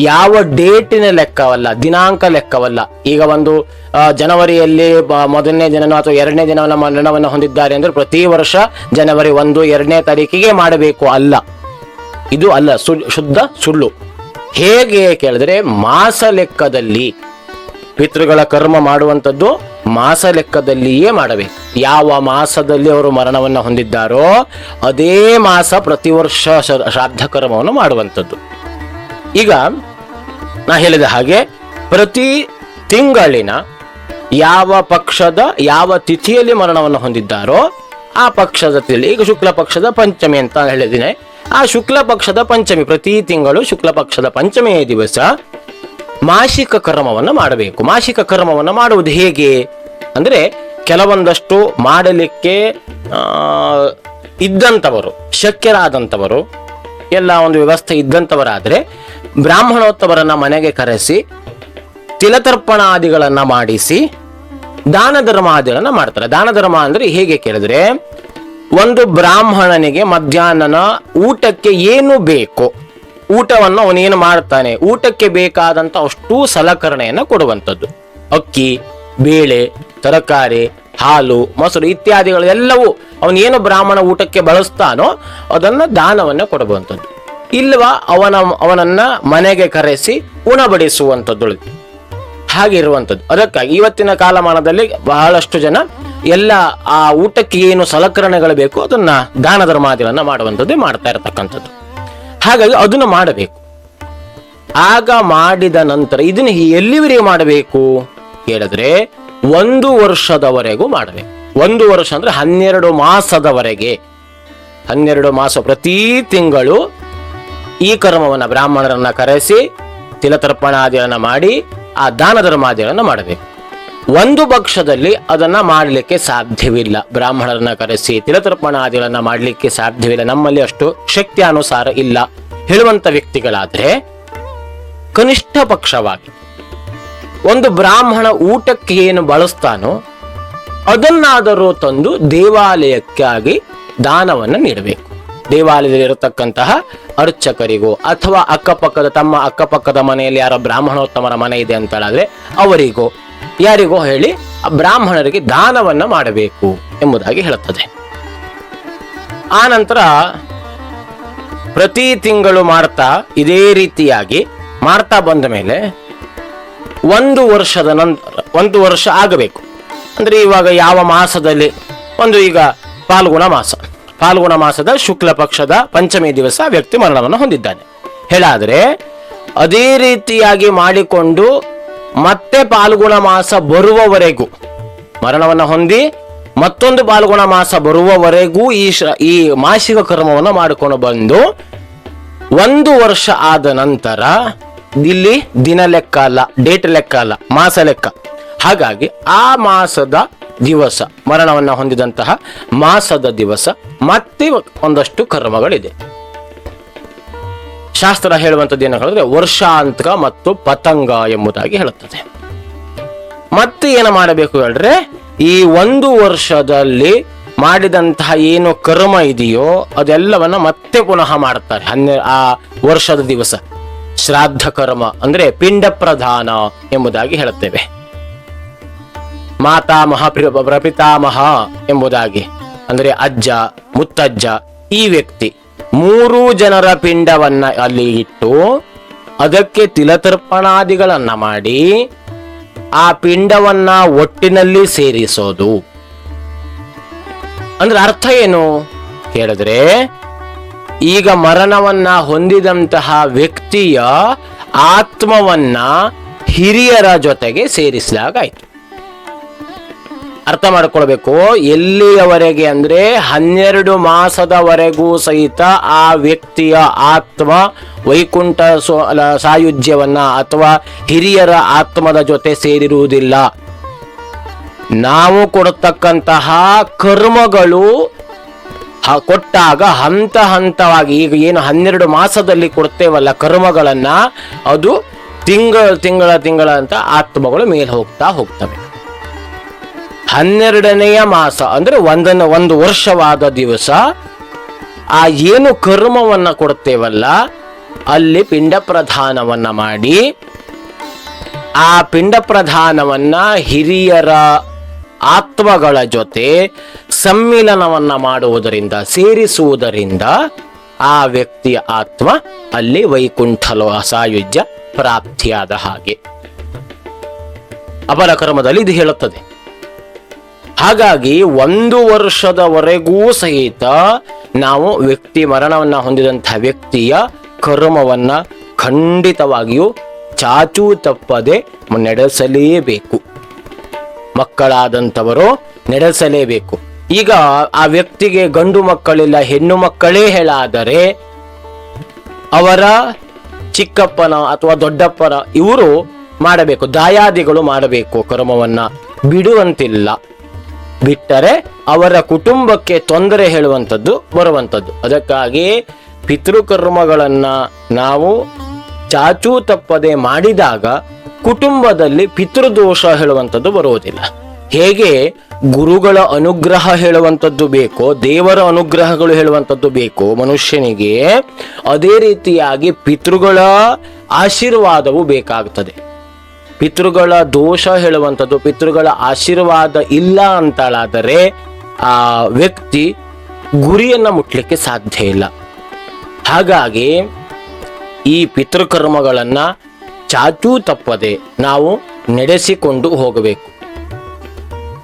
ಯಾವ ಡೇಟಿನ ಲೆಕ್ಕವಲ್ಲ, ದಿನಾಂಕ ಲೆಕ್ಕವಲ್ಲ. ಈಗ ಒಂದು ಜನವರಿಯಲ್ಲಿ 1ನೇ ದಿನ ಅಥವಾ 2ನೇ ದಿನವನ್ನ ಮರಣವನ್ನು ಹೊಂದಿದ್ದಾರೆ ಅಂದ್ರೆ ಪ್ರತಿ ವರ್ಷ ಜನವರಿ 1, 2ನೇ ತಾರೀಕಿಗೆ ಮಾಡಬೇಕು ಅಲ್ಲ, ಇದು ಅಲ್ಲ, ಶುದ್ಧ ಸುಳ್ಳು. ಹೇಗೆ ಕೇಳಿದ್ರೆ ಮಾಸ ಲೆಕ್ಕದಲ್ಲಿ ಪಿತೃಗಳ ಕರ್ಮ ಮಾಡುವಂಥದ್ದು ಮಾಸ ಲೆಕ್ಕದಲ್ಲಿಯೇ ಮಾಡಬೇಕು. ಯಾವ ಮಾಸದಲ್ಲಿ ಅವರು ಮರಣವನ್ನು ಹೊಂದಿದ್ದಾರೋ ಅದೇ ಮಾಸ ಪ್ರತಿ ವರ್ಷ ಶ್ರಾದ್ದ ಕರ್ಮವನ್ನು ಮಾಡುವಂಥದ್ದು. ಈಗ ನಾ ಹೇಳಿದ ಹಾಗೆ ಪ್ರತಿ ತಿಂಗಳಿನ ಯಾವ ಪಕ್ಷದ ಯಾವ ತಿಥಿಯಲ್ಲಿ ಮರಣವನ್ನು ಹೊಂದಿದ್ದಾರೋ ಆ ಪಕ್ಷದ ತಿಥಿ, ಈಗ ಶುಕ್ಲ ಪಕ್ಷದ ಪಂಚಮಿ ಅಂತ ಹೇಳಿದ್ದೀನಿ, ಆ ಶುಕ್ಲ ಪಕ್ಷದ ಪಂಚಮಿ, ಪ್ರತಿ ತಿಂಗಳು ಶುಕ್ಲ ಪಕ್ಷದ ಪಂಚಮಿಯ ದಿವಸ ಮಾಸಿಕ ಕರ್ಮವನ್ನು ಮಾಡಬೇಕು. ಮಾಸಿಕ ಕರ್ಮವನ್ನು ಮಾಡುವುದು ಹೇಗೆ ಅಂದ್ರೆ ಕೆಲವೊಂದಷ್ಟು ಮಾಡಲಿಕ್ಕೆ ಇದ್ದಂಥವರು, ಶಕ್ಯರಾದಂಥವರು, ಎಲ್ಲ ಒಂದು ವ್ಯವಸ್ಥೆ ಇದ್ದಂಥವರಾದ್ರೆ ಬ್ರಾಹ್ಮಣೋತ್ತವರನ್ನ ಮನೆಗೆ ಕರೆಸಿ ತಿಲತರ್ಪಣಾದಿಗಳನ್ನ ಮಾಡಿಸಿ ದಾನ ಧರ್ಮಾದಿಗಳನ್ನ ಮಾಡ್ತಾರೆ. ದಾನ ಧರ್ಮ ಅಂದ್ರೆ ಹೇಗೆ ಕೇಳಿದ್ರೆ ಒಂದು ಬ್ರಾಹ್ಮಣನಿಗೆ ಮಧ್ಯಾಹ್ನನ ಊಟಕ್ಕೆ ಏನು ಬೇಕು, ಊಟವನ್ನು ಅವನೇನು ಮಾಡ್ತಾನೆ, ಊಟಕ್ಕೆ ಬೇಕಾದಂತ ಅಷ್ಟು ಸಲಕರಣೆಯನ್ನು ಕೊಡುವಂಥದ್ದು. ಅಕ್ಕಿ, ಬೇಳೆ, ತರಕಾರಿ, ಹಾಲು, ಮೊಸರು ಇತ್ಯಾದಿಗಳು ಎಲ್ಲವೂ ಅವನೇನು ಬ್ರಾಹ್ಮಣ ಊಟಕ್ಕೆ ಬಳಸ್ತಾನೋ ಅದನ್ನ ದಾನವನ್ನ ಕೊಡುವಂಥದ್ದು. ಇಲ್ವಾ ಅವನನ್ನ ಮನೆಗೆ ಕರೆಸಿ ಉಣಬಡಿಸುವಂಥದ್ದು ಹಾಗಿರುವಂಥದ್ದು. ಅದಕ್ಕಾಗಿ ಇವತ್ತಿನ ಕಾಲಮಾನದಲ್ಲಿ ಬಹಳಷ್ಟು ಜನ ಎಲ್ಲ ಆ ಊಟಕ್ಕೆ ಏನು ಸಲಕರಣೆಗಳು ಬೇಕು ಅದನ್ನ ದಾನ ಧರ್ಮಾದಿಗಳನ್ನ ಮಾಡುವಂಥದ್ದೇ ಮಾಡ್ತಾ ಇರತಕ್ಕಂಥದ್ದು. ಹಾಗಾಗಿ ಅದನ್ನು ಮಾಡಬೇಕು. ಆಗ ಮಾಡಿದ ನಂತರ ಇದನ್ನ ಎಲ್ಲಿವರೆಗೆ ಮಾಡಬೇಕು ಹೇಳಿದ್ರೆ 1 ವರ್ಷದವರೆಗೂ ಮಾಡಬೇಕು. 1 ವರ್ಷ ಅಂದ್ರೆ 12 ಮಾಸದವರೆಗೆ. 12 ಮಾಸ ಪ್ರತಿ ತಿಂಗಳು ಈ ಕರ್ಮವನ್ನ ಬ್ರಾಹ್ಮಣರನ್ನ ಕರೆಸಿ ತಿಲತರ್ಪಣಾದಿಗಳನ್ನ ಮಾಡಿ ಆ ದಾನ ಧರ್ಮಾದಿಗಳನ್ನ ಮಾಡಬೇಕು. ಒಂದು ಪಕ್ಷದಲ್ಲಿ ಅದನ್ನ ಮಾಡಲಿಕ್ಕೆ ಸಾಧ್ಯವಿಲ್ಲ, ಬ್ರಾಹ್ಮಣರನ್ನ ಕರೆಸಿ ತಿಲತರ್ಪಣಾದಿಗಳನ್ನ ಮಾಡಲಿಕ್ಕೆ ಸಾಧ್ಯವಿಲ್ಲ, ನಮ್ಮಲ್ಲಿ ಅಷ್ಟು ಶಕ್ತಿ ಅನುಸಾರ ಇಲ್ಲ ಹೇಳುವಂತ ವ್ಯಕ್ತಿಗಳಾದ್ರೆ ಕನಿಷ್ಠ ಪಕ್ಷವಾಗಿ ಒಂದು ಬ್ರಾಹ್ಮಣ ಊಟಕ್ಕೆ ಏನು ಬಳಸ್ತಾನೋ ಅದನ್ನಾದರೂ ತಂದು ದೇವಾಲಯಕ್ಕಾಗಿ ದಾನವನ್ನು ನೀಡಬೇಕು. ದೇವಾಲಯದಲ್ಲಿ ಇರತಕ್ಕಂತಹ ಅರ್ಚಕರಿಗೋ ಅಥವಾ ತಮ್ಮ ಅಕ್ಕಪಕ್ಕದ ಮನೆಯಲ್ಲಿ ಯಾರೋ ಬ್ರಾಹ್ಮಣೋತ್ತಮರ ಮನೆ ಇದೆ ಅಂತ ಹೇಳಿದ್ರೆ ಅವರಿಗೋ ಯಾರಿಗೋ ಹೇಳಿ ಆ ಬ್ರಾಹ್ಮಣರಿಗೆ ದಾನವನ್ನ ಮಾಡಬೇಕು ಎಂಬುದಾಗಿ ಹೇಳುತ್ತದೆ. ಆ ನಂತರ ಪ್ರತಿ ತಿಂಗಳು ಮಾಡ್ತಾ ಇದೇ ರೀತಿಯಾಗಿ ಮಾಡ್ತಾ ಬಂದ ಮೇಲೆ 1 ವರ್ಷದ ನಂತರ 1 ವರ್ಷ ಆಗಬೇಕು. ಅಂದ್ರೆ ಇವಾಗ ಯಾವ ಮಾಸದಲ್ಲಿ ಈಗ ಫಾಲ್ಗುಣ ಮಾಸದ ಶುಕ್ಲ ಪಕ್ಷದ ಪಂಚಮಿ ದಿವಸ ವ್ಯಕ್ತಿ ಮರಣವನ್ನು ಹೊಂದಿದ್ದಾನೆ ಹೇಳಾದ್ರೆ ಅದೇ ರೀತಿಯಾಗಿ ಮಾಡಿಕೊಂಡು ಮತ್ತೆ ಫಾಲ್ಗುಣ ಮಾಸ ಬರುವವರೆಗೂ ಮರಣವನ್ನು ಹೊಂದಿ ಮತ್ತೊಂದು ಫಾಲ್ಗುಣ ಮಾಸ ಬರುವವರೆಗೂ ಈ ಮಾಸಿಕ ಕರ್ಮವನ್ನು ಮಾಡಿಕೊಂಡು ಬಂದು 1 ವರ್ಷ ಆದ ನಂತರ ಇಲ್ಲಿ ದಿನ ಲೆಕ್ಕ ಅಲ್ಲ, ಡೇಟ್ ಲೆಕ್ಕ ಅಲ್ಲ, ಮಾಸ ಲೆಕ್ಕ. ಹಾಗಾಗಿ ಆ ಮಾಸದ ದಿವಸ ಮರಣವನ್ನ ಹೊಂದಿದಂತಹ ಮಾಸದ ದಿವಸ ಮತ್ತೆ ಒಂದಷ್ಟು ಕರ್ಮಗಳಿದೆ. ಶಾಸ್ತ್ರ ಹೇಳುವಂಥದ್ದು ಏನು ಹೇಳಿದ್ರೆ ವರ್ಷಾಂತ ಮತ್ತು ಪತಂಗ ಎಂಬುದಾಗಿ ಹೇಳುತ್ತದೆ. ಮತ್ತೆ ಏನು ಮಾಡಬೇಕು ಹೇಳಿದ್ರೆ ಈ 1 ವರ್ಷದಲ್ಲಿ ಮಾಡಿದಂತಹ ಏನು ಕರ್ಮ ಇದೆಯೋ ಅದೆಲ್ಲವನ್ನ ಮತ್ತೆ ಪುನಃ ಮಾಡ್ತಾರೆ. ಆ ವರ್ಷದ ದಿವಸ ಶ್ರಾದ್ದ ಕರ್ಮ ಅಂದ್ರೆ ಪಿಂಡ ಪ್ರಧಾನ ಎಂಬುದಾಗಿ ಹೇಳುತ್ತೇವೆ. ಮಾತಾಮಹ ಪ್ರಪಿತಾಮಹ ಎಂಬುದಾಗಿ ಅಂದ್ರೆ ಅಜ್ಜ ಮುತ್ತಜ್ಜ ಈ ವ್ಯಕ್ತಿ 3 ಜನರ ಪಿಂಡವನ್ನ ಅಲ್ಲಿ ಇಟ್ಟು ಅದಕ್ಕೆ ತಿಲತರ್ಪಣಾದಿಗಳನ್ನ ಮಾಡಿ ಆ ಪಿಂಡವನ್ನ ಒಟ್ಟಿನಲ್ಲಿ ಸೇರಿಸೋದು. ಅಂದ್ರೆ ಅರ್ಥ ಏನು ಹೇಳಿದ್ರೆ ಈಗ ಮರಣವನ್ನ ಹೊಂದಿದಂತಹ ವ್ಯಕ್ತಿಯ ಆತ್ಮವನ್ನ ಹಿರಿಯರ ಜೊತೆಗೆ ಸೇರಿಸಲಾಗಾಯ್ತು. ಅರ್ಥ ಮಾಡ್ಕೊಳ್ಬೇಕು. ಎಲ್ಲಿಯವರೆಗೆ ಅಂದ್ರೆ 12 ಮಾಸದವರೆಗೂ ಸಹಿತ ಆ ವ್ಯಕ್ತಿಯ ಆತ್ಮ ವೈಕುಂಠ ಸಾಯುಜ್ಯವನ್ನ ಅಥವಾ ಹಿರಿಯರ ಆತ್ಮದ ಜೊತೆ ಸೇರಿರುವುದಿಲ್ಲ. ನಾವು ಕೊಡತಕ್ಕಂತಹ ಕರ್ಮಗಳು ಕೊಟ್ಟಾಗ ಹಂತ ಹಂತವಾಗಿ ಈಗ ಏನು 12 ಮಾಸದಲ್ಲಿ ಕೊಡ್ತೇವಲ್ಲ ಕರ್ಮಗಳನ್ನ ಅದು ತಿಂಗಳ ಅಂತ ಆತ್ಮಗಳು ಮೇಲೆ ಹೋಗ್ತವೆ. 12ನೆಯ ಮಾಸ ಅಂದ್ರೆ 1 ವರ್ಷವಾದ ದಿವಸ ಆ ಏನು ಕರ್ಮವನ್ನ ಕೊಡ್ತೇವಲ್ಲ ಅಲ್ಲಿ ಪಿಂಡ ಪ್ರಧಾನವನ್ನ ಮಾಡಿ ಆ ಪಿಂಡ ಪ್ರಧಾನವನ್ನ ಹಿರಿಯರ ಆತ್ಮಗಳ ಜೊತೆ ಸಮ್ಮಿಲನವನ್ನ ಮಾಡುವುದರಿಂದ ಸೇರಿಸುವುದರಿಂದ ಆ ವ್ಯಕ್ತಿಯ ಆತ್ಮ ಅಲ್ಲಿ ವೈಕುಂಠ ಸಾಯುಜ್ಯ ಪ್ರಾಪ್ತಿಯಾದ ಹಾಗೆ ಅಪರ ಕರ್ಮದಲ್ಲಿ ಇದು ಹೇಳುತ್ತದೆ. ಹಾಗಾಗಿ 1 ವರ್ಷದವರೆಗೂ ಸಹಿತ ನಾವು ಮರಣವನ್ನ ಹೊಂದಿದಂತಹ ವ್ಯಕ್ತಿಯ ಕರ್ಮವನ್ನ ಖಂಡಿತವಾಗಿಯೂ ಚಾಚೂ ತಪ್ಪದೆ ನಡೆಸಲೇಬೇಕು. ಮಕ್ಕಳಾದಂಥವರು ನಡೆಸಲೇಬೇಕು. ಈಗ ಆ ವ್ಯಕ್ತಿಗೆ ಗಂಡು ಮಕ್ಕಳಿಲ್ಲ, ಹೆಣ್ಣು ಮಕ್ಕಳೇ ಹೇಳಾದರೆ ಅವರ ಚಿಕ್ಕಪ್ಪನ ಅಥವಾ ದೊಡ್ಡಪ್ಪನ ಇವರು ಮಾಡಬೇಕು, ದಾಯಾದಿಗಳು ಮಾಡಬೇಕು. ಕರ್ಮವನ್ನ ಬಿಡುವಂತಿಲ್ಲ. ಬಿಟ್ಟರೆ ಅವರ ಕುಟುಂಬಕ್ಕೆ ತೊಂದರೆ ಹೇಳುವಂಥದ್ದು ಬರುವಂಥದ್ದು. ಅದಕ್ಕಾಗಿ ಪಿತೃಕರ್ಮಗಳನ್ನ ನಾವು ಚಾಚೂ ತಪ್ಪದೆ ಮಾಡಿದಾಗ ಕುಟುಂಬದಲ್ಲಿ ಪಿತೃದೋಷ ಹೇಳುವಂಥದ್ದು ಬರುವುದಿಲ್ಲ. ಹೇಗೆ ಗುರುಗಳ ಅನುಗ್ರಹ ಹೇಳುವಂಥದ್ದು ಬೇಕೋ, ದೇವರ ಅನುಗ್ರಹಗಳು ಹೇಳುವಂಥದ್ದು ಬೇಕೋ ಮನುಷ್ಯನಿಗೆ, ಅದೇ ರೀತಿಯಾಗಿ ಪಿತೃಗಳ ಆಶೀರ್ವಾದವು ಬೇಕಾಗ್ತದೆ. ಪಿತೃಗಳ ದೋಷ ಹೇಳುವಂಥದ್ದು, ಪಿತೃಗಳ ಆಶೀರ್ವಾದ ಇಲ್ಲ ಅಂತಳಾದರೆ ಆ ವ್ಯಕ್ತಿ ಗುರಿಯನ್ನ ಮುಟ್ಲಿಕ್ಕೆ ಸಾಧ್ಯ ಇಲ್ಲ. ಹಾಗಾಗಿ ಈ ಪಿತೃಕರ್ಮಗಳನ್ನ ಚಾಚೂ ತಪ್ಪದೆ ನಾವು ನಡೆಸಿಕೊಂಡು ಹೋಗಬೇಕು.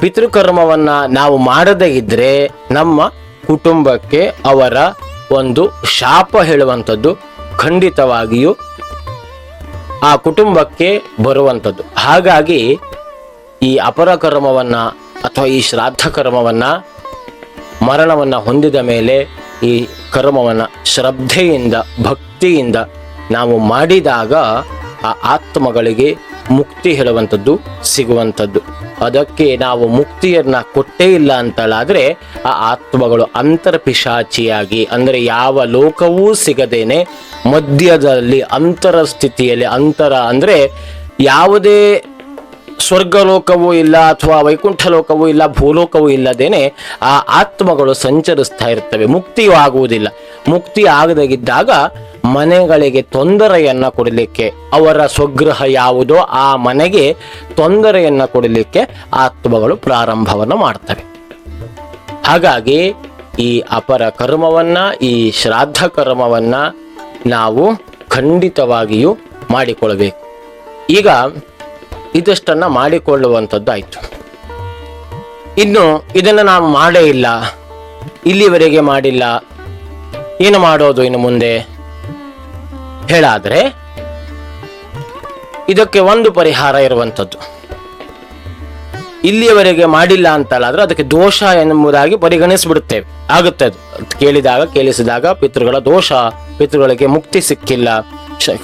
ಪಿತೃಕರ್ಮವನ್ನ ನಾವು ಮಾಡದೇ ಇದ್ರೆ ನಮ್ಮ ಕುಟುಂಬಕ್ಕೆ ಅವರ ಒಂದು ಶಾಪ ಹೇಳುವಂಥದ್ದು ಖಂಡಿತವಾಗಿಯೂ ಆ ಕುಟುಂಬಕ್ಕೆ ಬರುವಂಥದ್ದು. ಹಾಗಾಗಿ ಈ ಅಪರ ಕರ್ಮವನ್ನ ಅಥವಾ ಈ ಶ್ರಾದ್ದ ಕರ್ಮವನ್ನ ಮರಣವನ್ನ ಹೊಂದಿದ ಮೇಲೆ ಈ ಕರ್ಮವನ್ನ ಶ್ರದ್ಧೆಯಿಂದ ಭಕ್ತಿಯಿಂದ ನಾವು ಮಾಡಿದಾಗ ಆ ಆತ್ಮಗಳಿಗೆ ಮುಕ್ತಿ ಹೇಳುವಂಥದ್ದು ಸಿಗುವಂಥದ್ದು. ಅದಕ್ಕೆ ನಾವು ಮುಕ್ತಿಯನ್ನ ಕೊಟ್ಟೇ ಇಲ್ಲ ಅಂತಳಾದ್ರೆ ಆ ಆತ್ಮಗಳು ಅಂತರ್ಪಿಶಾಚಿಯಾಗಿ, ಅಂದರೆ ಯಾವ ಲೋಕವೂ ಸಿಗದೇನೆ ಮಧ್ಯದಲ್ಲಿ ಅಂತರ ಸ್ಥಿತಿಯಲ್ಲಿ, ಅಂತರ ಅಂದ್ರೆ ಯಾವುದೇ ಸ್ವರ್ಗಲೋಕವೂ ಇಲ್ಲ ಅಥವಾ ವೈಕುಂಠ ಲೋಕವೂ ಇಲ್ಲ, ಭೂಲೋಕವೂ ಇಲ್ಲದೇನೆ ಆ ಆತ್ಮಗಳು ಸಂಚರಿಸ್ತಾ ಇರ್ತವೆ. ಮುಕ್ತಿಯೂ ಆಗುವುದಿಲ್ಲ. ಮುಕ್ತಿ ಆಗದಾಗಿದ್ದಾಗ ಮನೆಗಳಿಗೆ ತೊಂದರೆಯನ್ನ ಕೊಡಲಿಕ್ಕೆ, ಅವರ ಸ್ವಗೃಹ ಯಾವುದೋ ಆ ಮನೆಗೆ ತೊಂದರೆಯನ್ನ ಕೊಡಲಿಕ್ಕೆ ಆತ್ಮಗಳು ಪ್ರಾರಂಭವನ್ನು ಮಾಡ್ತವೆ. ಹಾಗಾಗಿ ಈ ಅಪರ ಕರ್ಮವನ್ನ, ಈ ಶ್ರಾದ್ದ ಕರ್ಮವನ್ನ ನಾವು ಖಂಡಿತವಾಗಿಯೂ ಮಾಡಿಕೊಳ್ಳಬೇಕು. ಈಗ ಇದಷ್ಟನ್ನ ಮಾಡಿಕೊಳ್ಳುವಂಥದ್ದಾಯ್ತು. ಇನ್ನು ಇದನ್ನು ನಾವು ಮಾಡೇ ಇಲ್ಲ, ಇಲ್ಲಿವರೆಗೆ ಮಾಡಿಲ್ಲ, ಏನು ಮಾಡೋದು ಇನ್ನು ಮುಂದೆ ಹೇಳಾದ್ರೆ ಇದಕ್ಕೆ ಒಂದು ಪರಿಹಾರ ಇರುವಂಥದ್ದು. ಇಲ್ಲಿಯವರೆಗೆ ಮಾಡಿಲ್ಲ ಅಂತಲಾದ್ರೆ ಅದಕ್ಕೆ ದೋಷ ಎನ್ನುವುದಾಗಿ ಪರಿಗಣಿಸಿಬಿಡುತ್ತೇವೆ. ಆಗುತ್ತೆ ಅದು ಕೇಳಿಸಿದಾಗ ಪಿತೃಗಳ ದೋಷ, ಪಿತೃಗಳಿಗೆ ಮುಕ್ತಿ ಸಿಕ್ಕಿಲ್ಲ,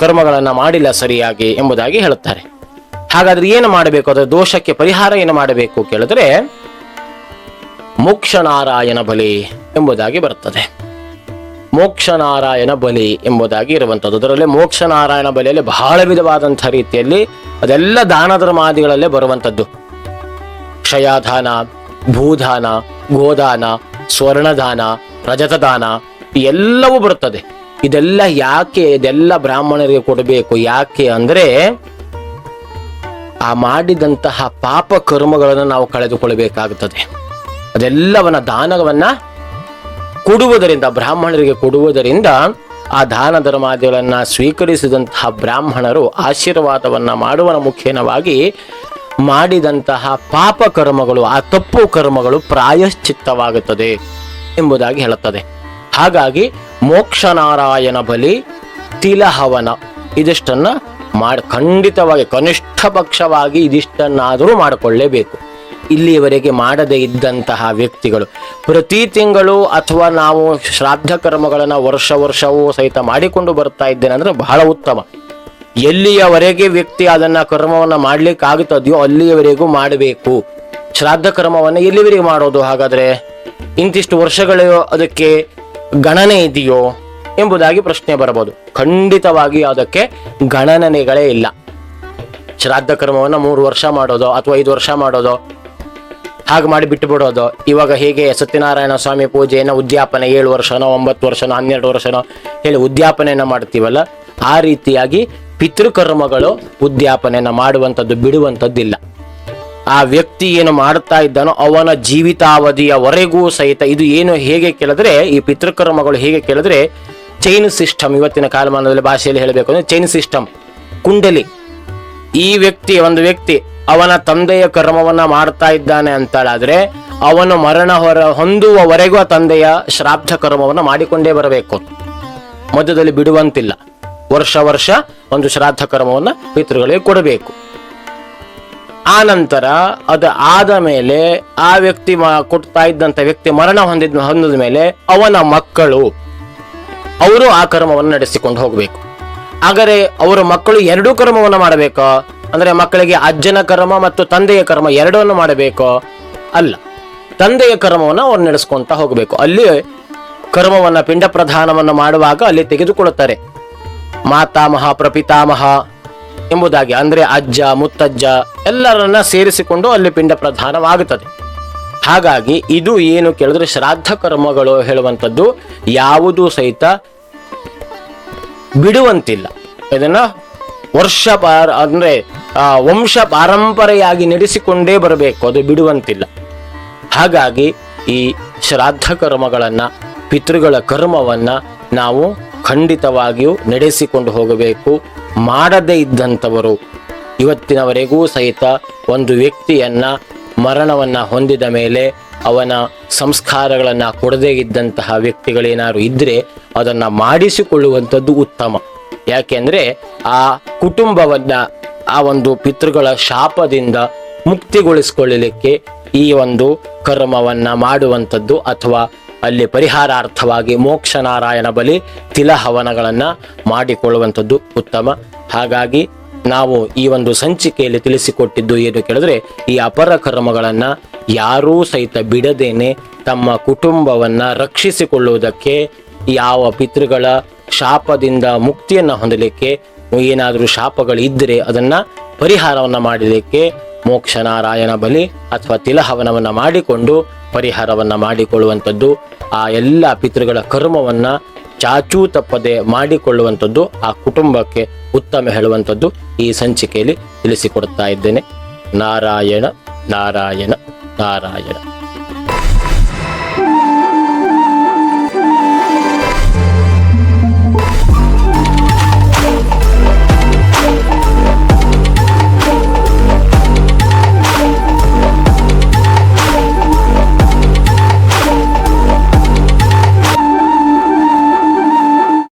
ಕರ್ಮಗಳನ್ನ ಮಾಡಿಲ್ಲ ಸರಿಯಾಗಿ ಎಂಬುದಾಗಿ ಹೇಳುತ್ತಾರೆ. ಹಾಗಾದ್ರೆ ಏನು ಮಾಡಬೇಕು, ಅದರ ದೋಷಕ್ಕೆ ಪರಿಹಾರ ಏನು ಮಾಡಬೇಕು ಕೇಳಿದ್ರೆ ಮೋಕ್ಷನಾರಾಯಣ ಬಲಿ ಎಂಬುದಾಗಿ ಬರುತ್ತದೆ. ಮೋಕ್ಷನಾರಾಯಣ ಬಲಿ ಎಂಬುದಾಗಿ ಇರುವಂಥದ್ದು. ಅದರಲ್ಲಿ ಮೋಕ್ಷನಾರಾಯಣ ಬಲಿಯಲ್ಲಿ ಬಹಳ ವಿಧವಾದಂತಹ ರೀತಿಯಲ್ಲಿ ಅದೆಲ್ಲ ದಾನ ಧರ್ಮಾದಿಗಳಲ್ಲೇ ಬರುವಂಥದ್ದು. ಕ್ಷಯದಾನ, ಭೂದಾನ, ಗೋದಾನ, ಸ್ವರ್ಣದಾನ, ರಜತದಾನ ಎಲ್ಲವೂ ಬರುತ್ತದೆ. ಇದೆಲ್ಲ ಯಾಕೆ, ಇದೆಲ್ಲ ಬ್ರಾಹ್ಮಣರಿಗೆ ಕೊಡಬೇಕು. ಯಾಕೆ ಅಂದ್ರೆ ಆ ಮಾಡಿದಂತಹ ಪಾಪ ಕರ್ಮಗಳನ್ನು ನಾವು ಕಳೆದುಕೊಳ್ಳಬೇಕಾಗುತ್ತದೆ. ಅದೆಲ್ಲವನ್ನ ದಾನವನ್ನ ಕೊಡುವುದರಿಂದ, ಬ್ರಾಹ್ಮಣರಿಗೆ ಕೊಡುವುದರಿಂದ ಆ ದಾನ ಧರ್ಮಾದಿಗಳನ್ನ ಸ್ವೀಕರಿಸಿದಂತಹ ಬ್ರಾಹ್ಮಣರು ಆಶೀರ್ವಾದವನ್ನ ಮಾಡುವನ ಮುಖೇನವಾಗಿ ಮಾಡಿದಂತಹ ಪಾಪ ಕರ್ಮಗಳು, ಆ ತಪ್ಪು ಕರ್ಮಗಳು ಪ್ರಾಯಶ್ಚಿತ್ತವಾಗುತ್ತದೆ ಎಂಬುದಾಗಿ ಹೇಳುತ್ತದೆ. ಹಾಗಾಗಿ ಮೋಕ್ಷನಾರಾಯಣ ಬಲಿ, ತಿಲಹವನ ಇದಿಷ್ಟನ್ನ ಖಂಡಿತವಾಗಿ ಕನಿಷ್ಠ ಪಕ್ಷವಾಗಿ ಇದಿಷ್ಟನ್ನಾದರೂ ಮಾಡಿಕೊಳ್ಳೇಬೇಕು. ಇಲ್ಲಿಯವರೆಗೆ ಮಾಡದೇ ಇದ್ದಂತಹ ವ್ಯಕ್ತಿಗಳು ಪ್ರತಿ ತಿಂಗಳು ಅಥವಾ ನಾವು ಶ್ರಾದ್ದ ಕರ್ಮಗಳನ್ನು ವರ್ಷವೂ ಸಹಿತ ಮಾಡಿಕೊಂಡು ಬರ್ತಾ ಇದ್ದೇನೆ ಅಂದ್ರೆ ಬಹಳ ಉತ್ತಮ. ಎಲ್ಲಿಯವರೆಗೆ ವ್ಯಕ್ತಿ ಅದನ್ನ ಕರ್ಮವನ್ನ ಮಾಡ್ಲಿಕ್ಕೆ ಆಗುತ್ತದೆಯೋ ಅಲ್ಲಿಯವರೆಗೂ ಮಾಡಬೇಕು. ಶ್ರಾದ್ದ ಕರ್ಮವನ್ನು ಎಲ್ಲಿವರೆಗೆ ಮಾಡೋದು? ಹಾಗಾದ್ರೆ ಇಂತಿಷ್ಟು ವರ್ಷಗಳು ಅದಕ್ಕೆ ಗಣನೆ ಇದೆಯೋ ಎಂಬುದಾಗಿ ಪ್ರಶ್ನೆ ಬರಬಹುದು. ಖಂಡಿತವಾಗಿ ಅದಕ್ಕೆ ಗಣನೆಗಳೇ ಇಲ್ಲ. ಶ್ರಾದ್ದ ಕರ್ಮವನ್ನು 3 ವರ್ಷ ಮಾಡೋದು ಅಥವಾ 5 ವರ್ಷ ಮಾಡೋದು, ಹಾಗೆ ಮಾಡಿ ಬಿಟ್ಟು ಬಿಡೋದು. ಇವಾಗ ಹೇಗೆ ಸತ್ಯನಾರಾಯಣ ಸ್ವಾಮಿ ಪೂಜೆಯನ್ನು ಉದ್ಯಾಪನೆ 7 ವರ್ಷನೋ 9 ವರ್ಷನೋ 12 ವರ್ಷನೋ ಹೇಳಿ ಉದ್ಯಾಪನೆಯನ್ನ ಮಾಡ್ತೀವಲ್ಲ, ಆ ರೀತಿಯಾಗಿ ಪಿತೃಕರ್ಮಗಳು ಉದ್ಯಾಪನೆಯನ್ನ ಮಾಡುವಂಥದ್ದು ಬಿಡುವಂಥದ್ದಿಲ್ಲ. ಆ ವ್ಯಕ್ತಿ ಏನು ಮಾಡ್ತಾ ಇದ್ದಾನೋ ಅವನ ಜೀವಿತಾವಧಿಯವರೆಗೂ ಸಹಿತ ಇದು ಏನು ಹೇಗೆ ಕೇಳಿದ್ರೆ, ಈ ಪಿತೃಕರ್ಮಗಳು ಹೇಗೆ ಕೇಳಿದ್ರೆ ಚೈನ್ ಸಿಸ್ಟಮ್. ಇವತ್ತಿನ ಕಾಲಮಾನದಲ್ಲಿ ಭಾಷೆಯಲ್ಲಿ ಹೇಳಬೇಕು ಅಂದ್ರೆ ಚೈನ್ ಸಿಸ್ಟಮ್, ಕುಂಡಲಿ. ಈ ವ್ಯಕ್ತಿ, ಒಂದು ವ್ಯಕ್ತಿ ಅವನ ತಂದೆಯ ಕರ್ಮವನ್ನ ಮಾಡ್ತಾ ಇದ್ದಾನೆ ಅಂತಳಾದ್ರೆ ಅವನು ಮರಣ ಹೊಂದುವವರೆಗೂ ಆ ತಂದೆಯ ಶ್ರಾದ್ದ ಕರ್ಮವನ್ನ ಮಾಡಿಕೊಂಡೇ ಬರಬೇಕು, ಮಧ್ಯದಲ್ಲಿ ಬಿಡುವಂತಿಲ್ಲ. ವರ್ಷ ಒಂದು ಶ್ರಾದ್ದ ಕರ್ಮವನ್ನ ಪಿತೃಗಳಿಗೆ ಕೊಡಬೇಕು. ಆ ನಂತರ ಅದು ಆದ ಮೇಲೆ ಆ ವ್ಯಕ್ತಿ ಕೊಡ್ತಾ ಇದ್ದಂತ ವ್ಯಕ್ತಿ ಮರಣ ಹೊಂದಿದ ಮೇಲೆ ಅವನ ಮಕ್ಕಳು ಅವರು ಆ ಕರ್ಮವನ್ನು ನಡೆಸಿಕೊಂಡು ಹೋಗಬೇಕು. ಆದರೆ ಅವರ ಮಕ್ಕಳು 2 ಕರ್ಮವನ್ನು ಮಾಡಬೇಕು ಅಂದ್ರೆ ಮಕ್ಕಳಿಗೆ ಅಜ್ಜನ ಕರ್ಮ ಮತ್ತು ತಂದೆಯ ಕರ್ಮ ಎರಡನ್ನು ಮಾಡಬೇಕು ಅಲ್ಲ, ತಂದೆಯ ಕರ್ಮವನ್ನು ಅವ್ರು ನಡೆಸ್ಕೊಂತ ಹೋಗಬೇಕು. ಅಲ್ಲಿ ಕರ್ಮವನ್ನ ಪಿಂಡ ಪ್ರಧಾನವನ್ನು ಮಾಡುವಾಗ ಅಲ್ಲಿ ತೆಗೆದುಕೊಳ್ಳುತ್ತಾರೆ ಮಾತಾಮಹ ಪ್ರಪಿತಾಮಹ ಎಂಬುದಾಗಿ, ಅಂದ್ರೆ ಅಜ್ಜ ಮುತ್ತಜ್ಜ ಎಲ್ಲರನ್ನ ಸೇರಿಸಿಕೊಂಡು ಅಲ್ಲಿ ಪಿಂಡ ಪ್ರಧಾನವಾಗುತ್ತದೆ. ಹಾಗಾಗಿ ಇದು ಏನು ಕೇಳಿದ್ರೆ ಶ್ರಾದ್ದ ಕರ್ಮಗಳು ಹೇಳುವಂಥದ್ದು ಯಾವುದೂ ಸಹಿತ ಬಿಡುವಂತಿಲ್ಲ. ಇದನ್ನ ಅಂದ್ರೆ ವಂಶ ಪಾರಂಪರೆಯಾಗಿ ನಡೆಸಿಕೊಂಡೇ ಬರಬೇಕು, ಅದು ಬಿಡುವಂತಿಲ್ಲ. ಹಾಗಾಗಿ ಈ ಶ್ರಾದ್ದ ಕರ್ಮಗಳನ್ನ, ಪಿತೃಗಳ ಕರ್ಮವನ್ನ ನಾವು ಖಂಡಿತವಾಗಿಯೂ ನಡೆಸಿಕೊಂಡು ಹೋಗಬೇಕು. ಮಾಡದೇ ಇದ್ದಂಥವರು ಇವತ್ತಿನವರೆಗೂ ಸಹಿತ ಒಂದು ವ್ಯಕ್ತಿಯನ್ನ ಮರಣವನ್ನ ಹೊಂದಿದ ಮೇಲೆ ಅವನ ಸಂಸ್ಕಾರಗಳನ್ನ ಕೊಡದೇ ಇದ್ದಂತಹ ವ್ಯಕ್ತಿಗಳೇನಾದ್ರು ಇದ್ರೆ ಅದನ್ನ ಮಾಡಿಸಿಕೊಳ್ಳುವಂಥದ್ದು ಉತ್ತಮ. ಯಾಕೆಂದ್ರೆ ಆ ಕುಟುಂಬವನ್ನ ಆ ಒಂದು ಪಿತೃಗಳ ಶಾಪದಿಂದ ಮುಕ್ತಿಗೊಳಿಸಿಕೊಳ್ಳಲಿಕ್ಕೆ ಈ ಒಂದು ಕರ್ಮವನ್ನ ಮಾಡುವಂಥದ್ದು, ಅಥವಾ ಅಲ್ಲಿ ಪರಿಹಾರಾರ್ಥವಾಗಿ ಮೋಕ್ಷ ನಾರಾಯಣ ಬಲಿ ತಿಲಹವನಗಳನ್ನ ಮಾಡಿಕೊಳ್ಳುವಂಥದ್ದು ಉತ್ತಮ. ಹಾಗಾಗಿ ನಾವು ಈ ಒಂದು ಸಂಚಿಕೆಯಲ್ಲಿ ತಿಳಿಸಿಕೊಟ್ಟಿದ್ದು ಏನು ಕೇಳಿದ್ರೆ, ಈ ಅಪರ ಕರ್ಮಗಳನ್ನ ಯಾರೂ ಸಹಿತ ಬಿಡದೇನೆ ತಮ್ಮ ಕುಟುಂಬವನ್ನ ರಕ್ಷಿಸಿಕೊಳ್ಳುವುದಕ್ಕೆ, ಯಾವ ಪಿತೃಗಳ ಶಾಪದಿಂದ ಮುಕ್ತಿಯನ್ನ ಹೊಂದಲಿಕ್ಕೆ ಏನಾದರೂ ಶಾಪಗಳಿದ್ದರೆ ಅದನ್ನ ಪರಿಹಾರವನ್ನ ಮಾಡಲಿಕ್ಕೆ ಮೋಕ್ಷ ನಾರಾಯಣ ಬಲಿ ಅಥವಾ ತಿಲಹವನವನ್ನ ಮಾಡಿಕೊಂಡು ಪರಿಹಾರವನ್ನ ಮಾಡಿಕೊಳ್ಳುವಂಥದ್ದು, ಆ ಎಲ್ಲ ಪಿತೃಗಳ ಕರ್ಮವನ್ನ ಚಾಚೂ ತಪ್ಪದೆ ಮಾಡಿಕೊಳ್ಳುವಂಥದ್ದು ಆ ಕುಟುಂಬಕ್ಕೆ ಉತ್ತಮ ಹೇಳುವಂಥದ್ದು ಈ ಸಂಚಿಕೆಯಲ್ಲಿ ತಿಳಿಸಿಕೊಡ್ತಾ ಇದ್ದೇನೆ. ನಾರಾಯಣ ನಾರಾಯಣ ನಾರಾಯಣ.